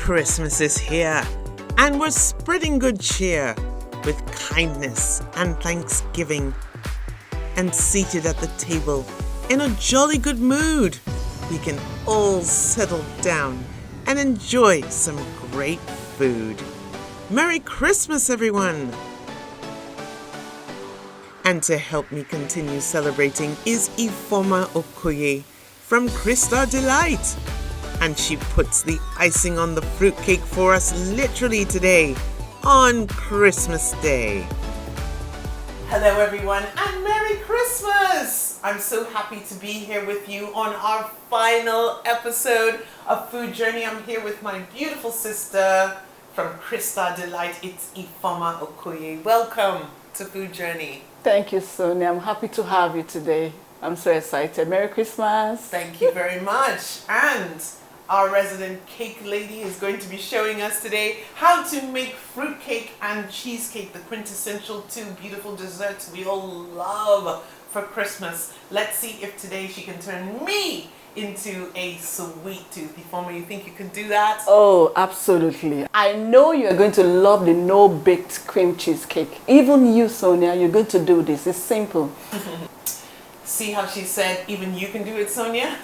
Christmas is here, and we're spreading good cheer with kindness and thanksgiving. And seated at the table in a jolly good mood, we can all settle down and enjoy some great food. Merry Christmas, everyone! And to help me continue celebrating is Ifeoma Okoye from Crystal Delight. And she puts the icing on the fruitcake for us literally today on Christmas Day. Hello everyone and Merry Christmas! I'm so happy to be here with you on our final episode of Food Journey. I'm here with my beautiful sister from Crystal Delight. It's Ifeoma Okoye. Welcome to Food Journey. Thank you, Sonia. I'm happy to have you today. I'm so excited. Merry Christmas. Thank you very much. And our resident cake lady is going to be showing us today how to make fruitcake and cheesecake, the quintessential two beautiful desserts we all love for Christmas. Let's see if today she can turn me into a sweet tooth. Ifeoma, you think you can do that? Oh, absolutely. I know you're going to love the no-baked cream cheesecake. Even you, Sonia, you're going to do this. It's simple. See how she said, even you can do it, Sonia?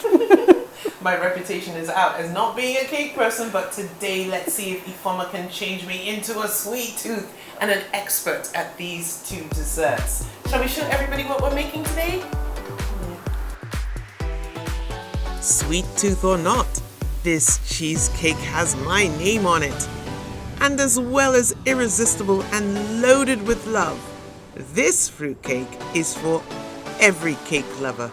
My reputation is out as not being a cake person, but today let's see if Ifeoma can change me into a sweet tooth and an expert at these two desserts. Shall we show everybody what we're making today? Sweet tooth or not, this cheesecake has my name on it. And as well as irresistible and loaded with love, this fruitcake is for every cake lover.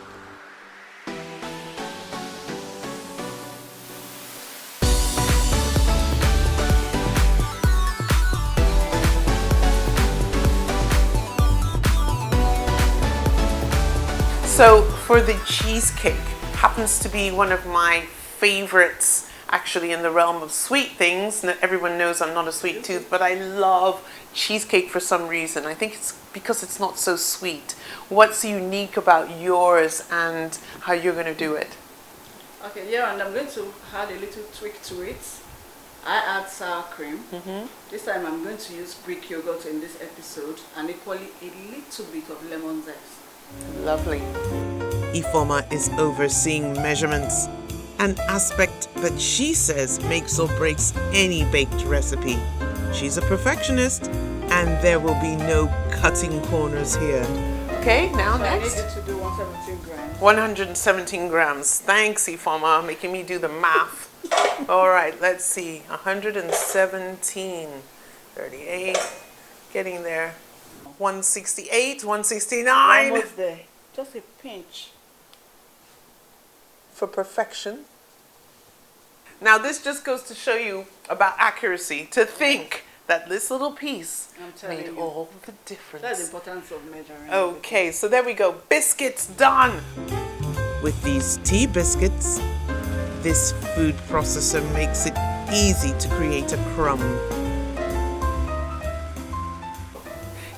So for the cheesecake, happens to be one of my favorites actually in the realm of sweet things. Everyone knows I'm not a sweet tooth, but I love cheesecake for some reason. I think it's because it's not so sweet. What's unique about yours and how you're going to do it? Okay, yeah, and I'm going to add a little tweak to it. I add sour cream. This time I'm going to use Greek yogurt in this episode and equally a little bit of lemon zest. Lovely. Ifeoma is overseeing measurements, an aspect that she says makes or breaks any baked recipe. She's a perfectionist, and there will be no cutting corners here. Okay, now So next. I need you to do 117 grams. 117 grams. Thanks, Ifeoma, making me do the math. All right, let's see. 117, 38, getting there. 168, 169. Almost there. Just a pinch. For perfection. Now this just goes to show you about accuracy, to think that this little piece made all the difference. That's the importance of measuring. Okay, so there we go. Biscuits done. With these tea biscuits, this food processor makes it easy to create a crumb.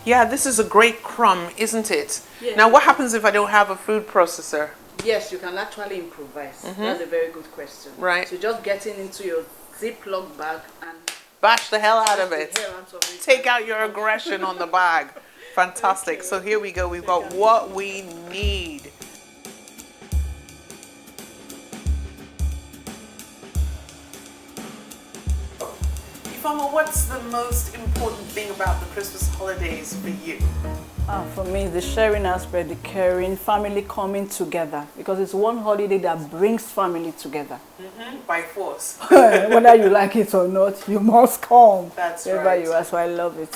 Yeah, this is a great crumb, isn't it? Yes. Now what happens if I don't have a food processor? Yes, you can actually improvise. That's a very good question. Right. So just getting into your Ziploc bag and Bash the hell out of bash it. the hell out of it. Take out your aggression on the bag. Fantastic. Okay. So here we go. We've got what we need. Ifeoma, what's the most important thing about the Christmas holidays for you? For me, the sharing aspect, the caring, family coming together. Because it's one holiday that brings family together. By force. Whether you like it or not, you must come. That's wherever right. you are, so I love it.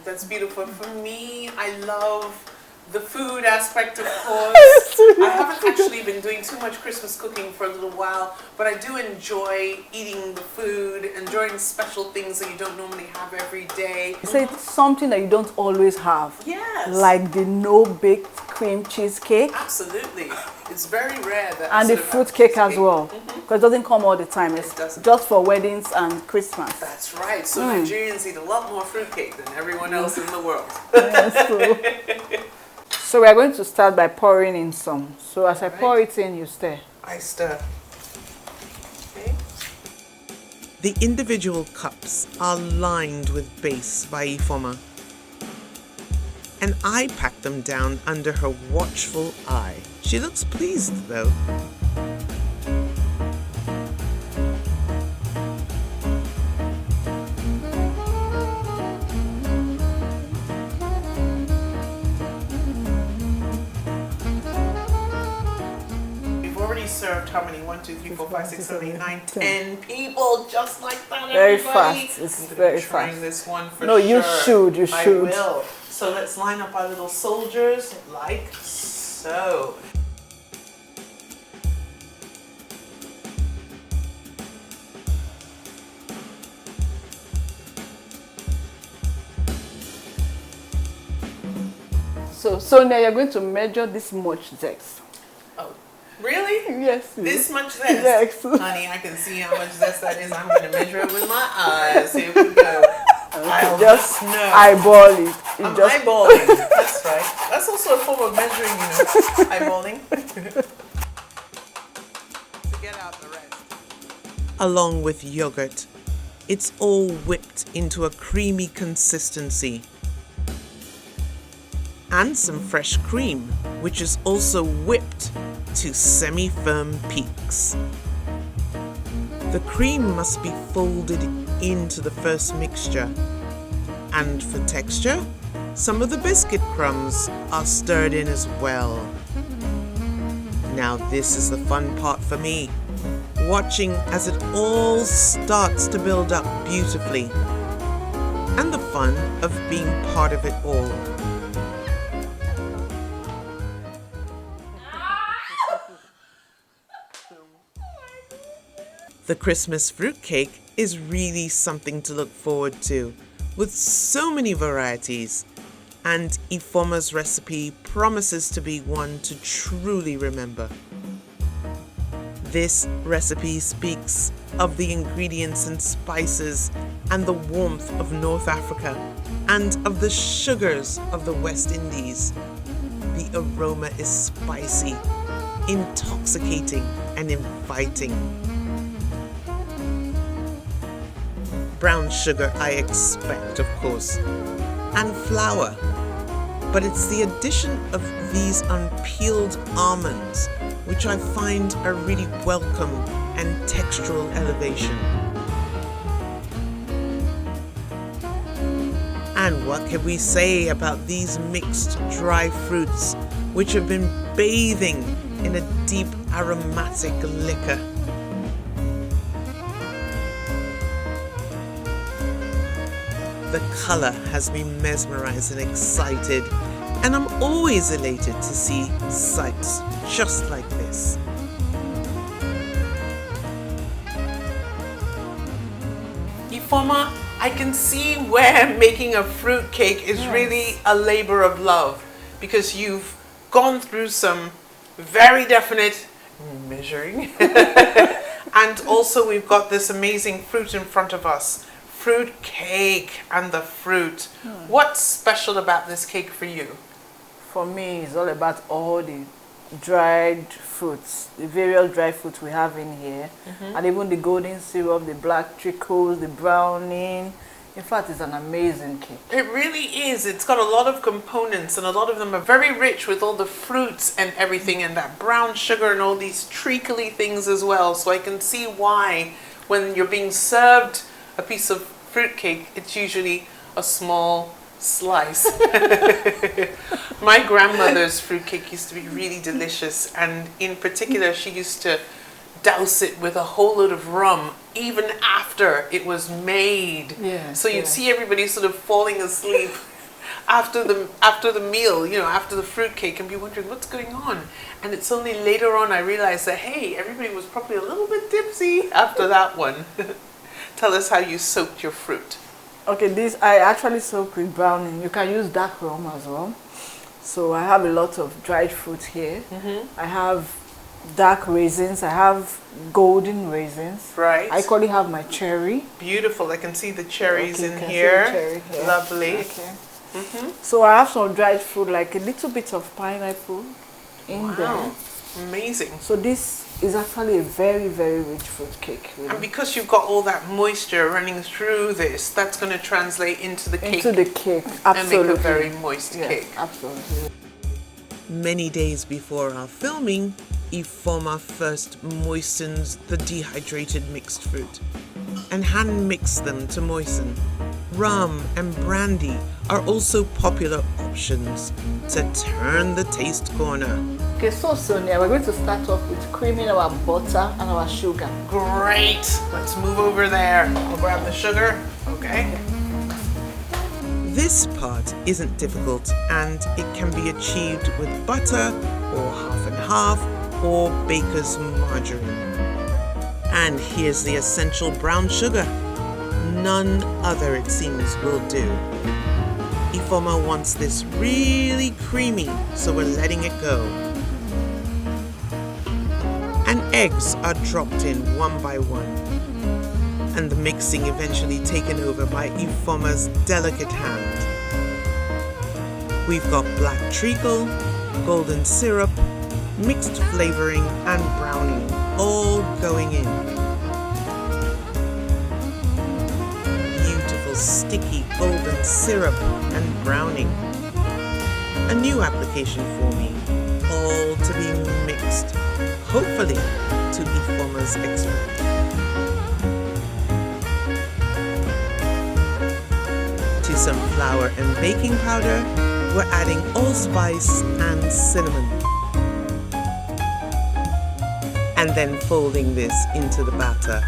That's beautiful. For me, I love the food aspect, of course. I haven't actually been doing too much Christmas cooking for a little while, but I do enjoy eating the food, enjoying special things that you don't normally have every day. So it's something that you don't always have. Yes. Like the no-baked cream cheesecake. Absolutely. It's very rare that And the fruitcake as well. Because it doesn't come all the time. It's doesn't. just for weddings and Christmas. That's right. So Nigerians eat a lot more fruitcake than everyone else in the world. Yes, so we are going to start by pouring in some. So as I pour it in, you stir. I stir. Okay. The individual cups are lined with base by Ifoma, and I pack them down under her watchful eye. She looks pleased though. Served how many? 1, 2, 3, 4, 5, 6, 7, 8, 9, 10 people, just like that. Very everybody. fast. It's I'm very trying fast. This one for no, sure. you should. You should. I will. So let's line up our little soldiers like so. So Sonia, you're going to measure this much zest. Oh, really? Yes. This much zest? Yes. Honey, I can see how much zest that is. I'm going to measure it with my eyes. Here we go. Okay, just eyeball it. I'm eyeballing. That's right. That's also a form of measuring, you know. Eyeballing. To get out the rest. Along with yogurt, it's all whipped into a creamy consistency. And some fresh cream, which is also whipped to semi-firm peaks. The cream must be folded into the first mixture. And for texture, some of the biscuit crumbs are stirred in as well. Now this is the fun part for me, watching as it all starts to build up beautifully. And the fun of being part of it all. The Christmas fruitcake is really something to look forward to, with so many varieties, and Ifoma's recipe promises to be one to truly remember. This recipe speaks of the ingredients and spices and the warmth of North Africa and of the sugars of the West Indies. The aroma is spicy, intoxicating, and inviting. Brown sugar, I expect, of course, and flour, but it's the addition of these unpeeled almonds which I find a really welcome and textural elevation. And what can we say about these mixed dry fruits which have been bathing in a deep aromatic liquor? The color has me mesmerized and excited, and I'm always elated to see sights just like this. Ifoma, I can see where making a fruit cake is really a labor of love, because you've gone through some very definite measuring and also we've got this amazing fruit in front of us. Fruit cake and the fruit. What's special about this cake for you? For me, it's all about all the dried fruits, the various dried fruits we have in here, and even the golden syrup, the black trickles, the browning. In fact, it's an amazing cake. It really is. It's got a lot of components, and a lot of them are very rich with all the fruits and everything, and that brown sugar and all these treacly things as well. So I can see why when you're being served a piece of fruitcake, it's usually a small slice. My grandmother's fruitcake used to be really delicious, and in particular she used to douse it with a whole load of rum even after it was made. So you'd see everybody sort of falling asleep after the meal, you know, after the fruitcake, and be wondering what's going on. And it's only later on I realized that, hey, everybody was probably a little bit tipsy after that one. Tell us how you soaked your fruit. Okay, this I actually soak with browning. You can use dark rum as well. So I have a lot of dried fruit here. I have dark raisins. I have golden raisins. Right. I actually have my cherry. Beautiful. I can see the cherries in here. Cherry here. Lovely. Okay. So I have some dried fruit, like a little bit of pineapple in there. Amazing. So this It's actually a very, very rich fruit cake. Really. And because you've got all that moisture running through this, that's going to translate into the cake. Into the cake, absolutely. And make a very moist cake. Absolutely. Many days before our filming, Ifeoma first moistens the dehydrated mixed fruit and hand mix them to moisten. Rum and brandy are also popular options to turn the taste corner. Okay, so Sonia, we're going to start off with creaming our butter and our sugar. Great! Let's move over there. I'll grab the sugar. Okay. This part isn't difficult and it can be achieved with butter or half and half or baker's margarine. And here's the essential brown sugar. None other, it seems, will do. Ifeoma wants this really creamy, so we're letting it go. And eggs are dropped in one by one, and the mixing eventually taken over by Ifeoma's delicate hand. We've got black treacle, golden syrup, mixed flavoring and browning all going in. Beautiful sticky golden syrup and browning. A new application for me, all to be mixed, hopefully to Ifeoma's expertise. To some flour and baking powder, we're adding allspice and cinnamon. And then folding this into the batter.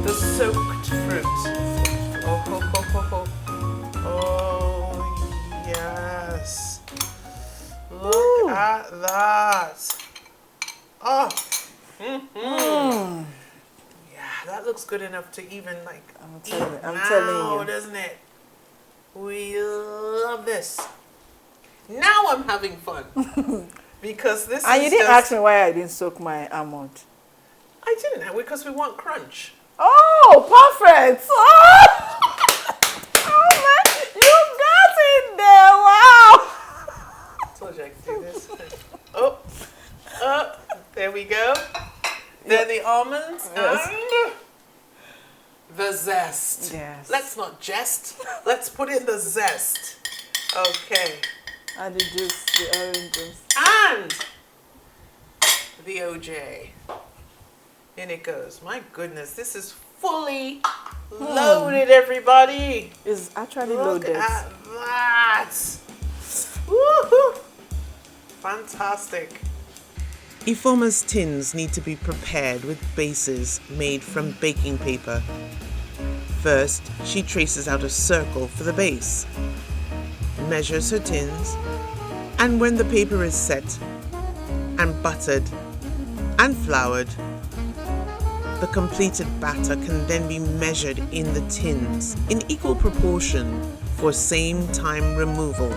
The soaked fruit. Oh, ho, ho, ho, ho. Oh, yes. Look at that. Oh. Mm-hmm. That looks good enough to even I'm telling you, doesn't it? We love this. Now I'm having fun because this. And you didn't ask me why I didn't soak my almond. I didn't, because we want crunch. Oh, perfect! Oh, oh man, you got it there! Wow! I told you I could do this. Oh, there we go. There are the almonds and the zest. Yes. Let's not jest. Let's put in the zest. Okay. And the juice, the orange juice. And the OJ. In it goes. My goodness, this is fully loaded, everybody. It's actually Look loaded. at that. Woohoo! Fantastic. Ifeoma's tins need to be prepared with bases made from baking paper. First, she traces out a circle for the base, measures her tins, and when the paper is set and buttered and floured, the completed batter can then be measured in the tins in equal proportion for same time removal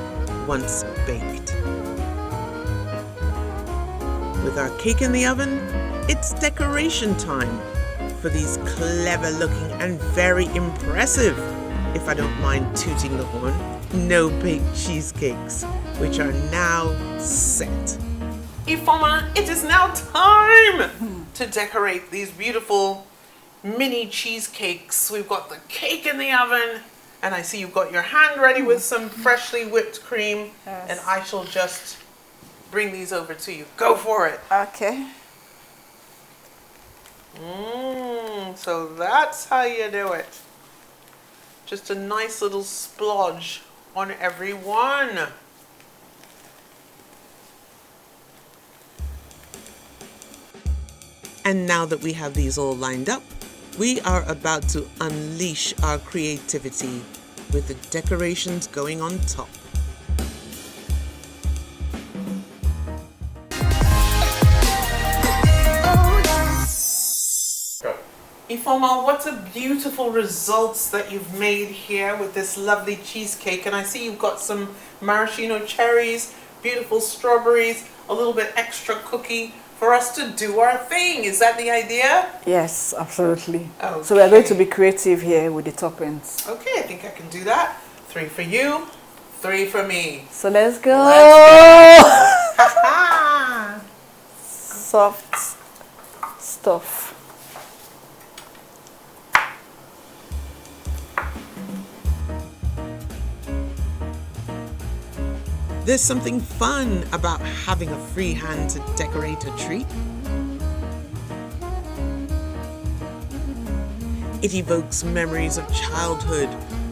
once baked. With our cake in the oven, it's decoration time for these clever looking and very impressive, if I don't mind tooting the horn, no-bake cheesecakes, which are now set. Ifeoma, it is now time to decorate these beautiful mini cheesecakes. We've got the cake in the oven, and I see you've got your hand ready with some freshly whipped cream, yes. And I shall just bring these over to you. Go for it. Okay. So that's how you do it. Just a nice little splodge on every one. And now that we have these all lined up, we are about to unleash our creativity with the decorations going on top. Ifeoma, what a beautiful results that you've made here with this lovely cheesecake. And I see you've got some maraschino cherries, beautiful strawberries, a little bit extra cookie for us to do our thing. Is that the idea? Yes, absolutely. Okay. So we are going to be creative here with the toppings. Okay, I think I can do that. 3 for you, 3 for me. So let's go. Soft stuff. There's something fun about having a free hand to decorate a treat. It evokes memories of childhood,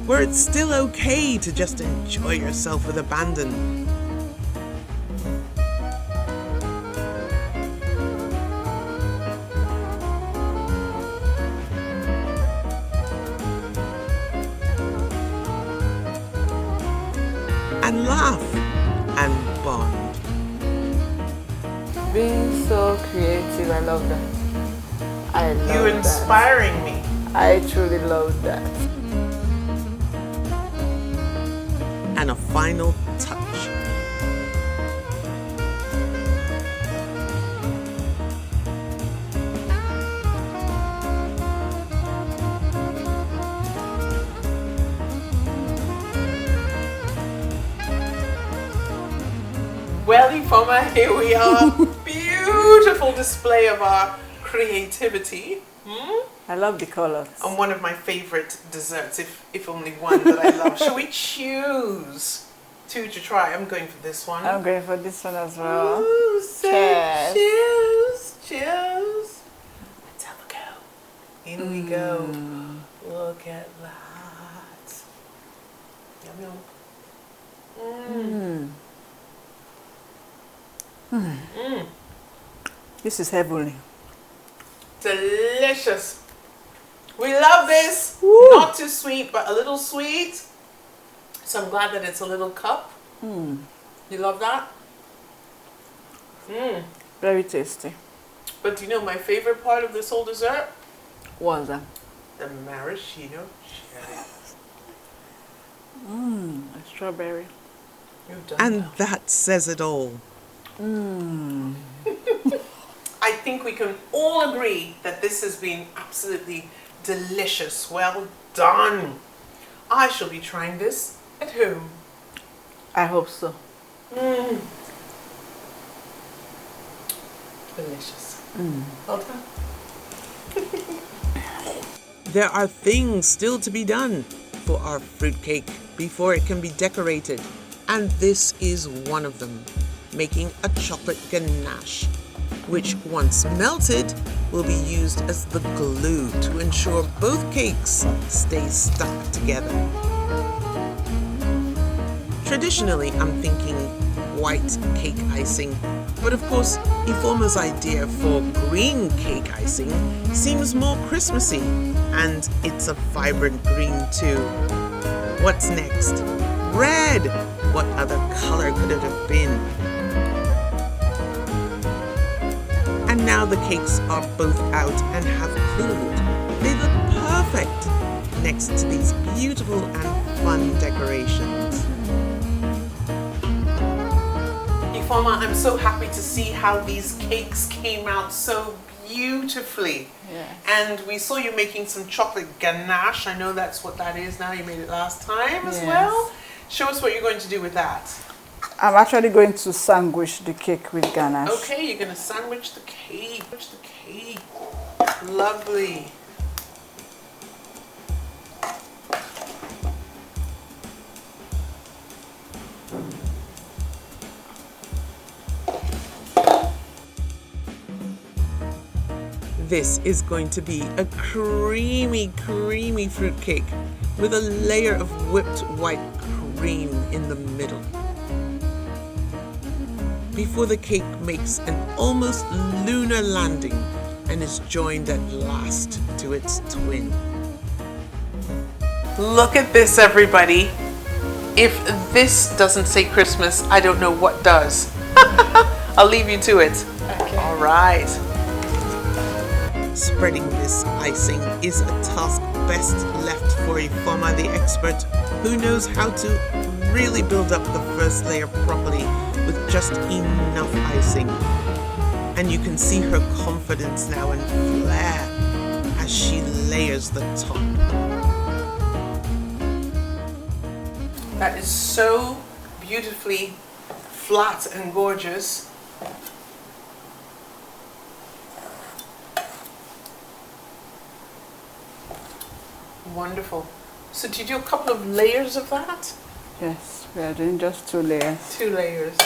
where it's still okay to just enjoy yourself with abandon. And laugh and bond. Being so creative, I love that. I love You're inspiring me. I truly love that. And a final touch. Well, Ifoma, here we are. Beautiful display of our creativity. I love the colors. And one of my favorite desserts, if only one that I love. Shall we choose two to try? I'm going for this one. I'm going for this one as well. Ooh, Cheers. Cheers. Cheers. Let's have a go. In we go. Look at that. Yum yum. This is heavenly. Delicious. We love this. Woo. Not too sweet, but a little sweet. So I'm glad that it's a little cup. You love that? Very tasty. But do you know my favorite part of this whole dessert? What's that? The maraschino cherry. A strawberry. You've done and well. That says it all. I think we can all agree that this has been absolutely delicious. Well done. I shall be trying this at home. I hope so. Delicious. Well done. There are things still to be done for our fruitcake before it can be decorated, and this is one of them, making a chocolate ganache, which once melted will be used as the glue to ensure both cakes stay stuck together. Traditionally, I'm thinking white cake icing, but of course, Ifoma's idea for green cake icing seems more Christmassy, and it's a vibrant green too. What's next? Red! What other color could it have been? And now the cakes are both out and have cooled. They look perfect next to these beautiful and fun decorations. Ifoma, I'm so happy to see how these cakes came out so beautifully. Yes. And we saw you making some chocolate ganache. I know that's what that is now. You made it last time as Yes. well. Show us what you're going to do with that. I'm actually going to sandwich the cake with ganache. Okay, you're going to sandwich the cake. Lovely. This is going to be a creamy, creamy fruitcake with a layer of whipped white cream in the middle. Before the cake makes an almost lunar landing and is joined at last to its twin. Look at this, everybody. If this doesn't say Christmas, I don't know what does. I'll leave you to it. Okay. All right. Spreading this icing is a task best left for Ifoma, the expert, who knows how to really build up the first layer properly with just enough icing. And you can see her confidence now and flair as she layers the top. That is so beautifully flat and gorgeous. Wonderful. So do you do a couple of layers of that? Yes, we are doing just 2 layers. 2 layers.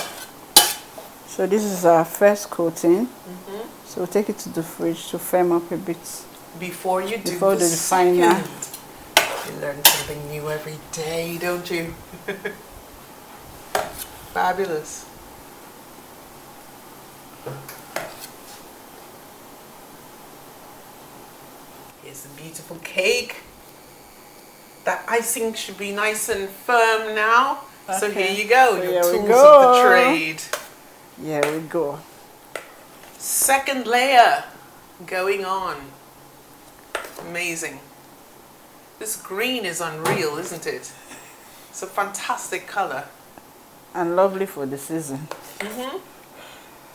So this is our first coating. So we'll take it to the fridge to firm up a bit. Before you do Before the the final. second. You learn something new every day, don't you? Fabulous. Here's a beautiful cake. That icing should be nice and firm now. Okay. So here you go, So your here we tools go. of the trade. Here we go. Second layer going on. Amazing. This green is unreal, isn't it? It's a fantastic color. And lovely for the season.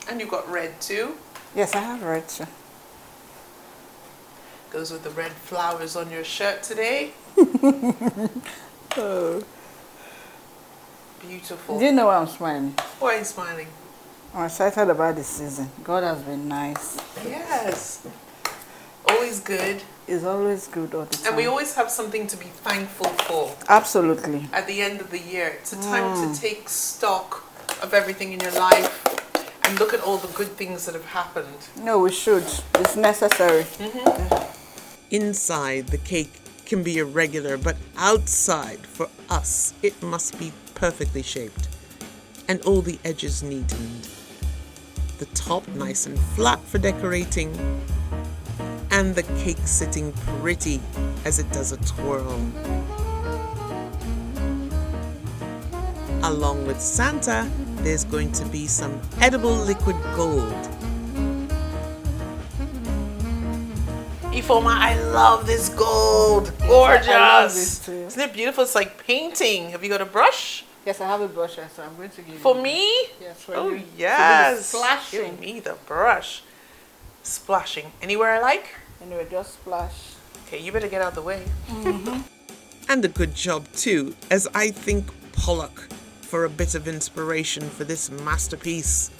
And you've got red too. Yes, I have red too. Goes with the red flowers on your shirt today. Oh. Beautiful. Do you know why I'm smiling? Why are you smiling? I'm excited about the season. God has been nice. Yes. Always good. It's always good all the time. And we always have something to be thankful for. Absolutely. At the end of the year. It's a time to take stock of everything in your life and look at all the good things that have happened. No, we should. It's necessary. Inside, the cake can be irregular, but outside, for us, it must be perfectly shaped. And all the edges neatened. The top nice and flat for decorating. And the cake sitting pretty as it does a twirl. Along with Santa, there's going to be some edible liquid gold. Ifoma, I love this gold. Gorgeous. I love this too. Isn't it beautiful? It's like painting. Have you got a brush? Yes, I have a brush, so I'm going to give For you. me? Yes, for Oh, you. yes. So splashing. Give me the brush. Splashing. Anywhere I like? Anyway, just splash. Okay, you better get out of the way. And a good job too, as I think Pollock for a bit of inspiration for this masterpiece.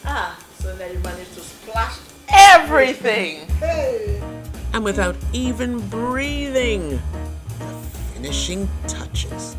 So now you managed to splash Everything! Hey! And without even breathing, the finishing touches.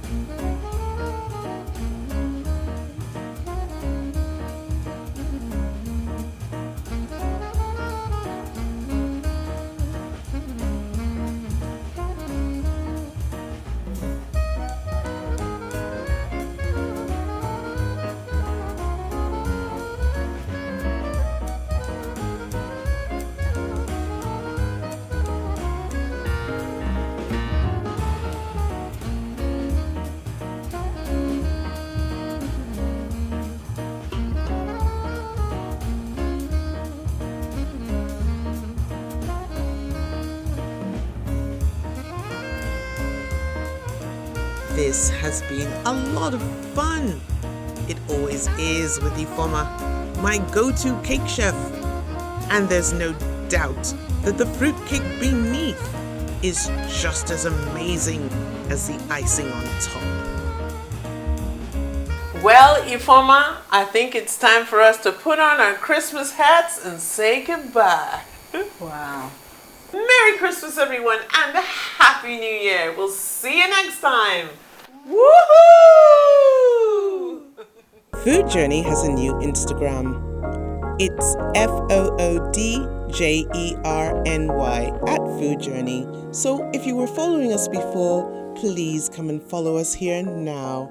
This has been a lot of fun. It always is with Ifoma, my go-to cake chef. And there's no doubt that the fruitcake beneath is just as amazing as the icing on top. Well, Ifoma, I think it's time for us to put on our Christmas hats and say goodbye. Wow. Merry Christmas, everyone, and a Happy New Year. We'll see you next time. Woohoo! Food Journey has a new Instagram. It's FOODJERNY @Food Journey. So if you were following us before, please come and follow us here now.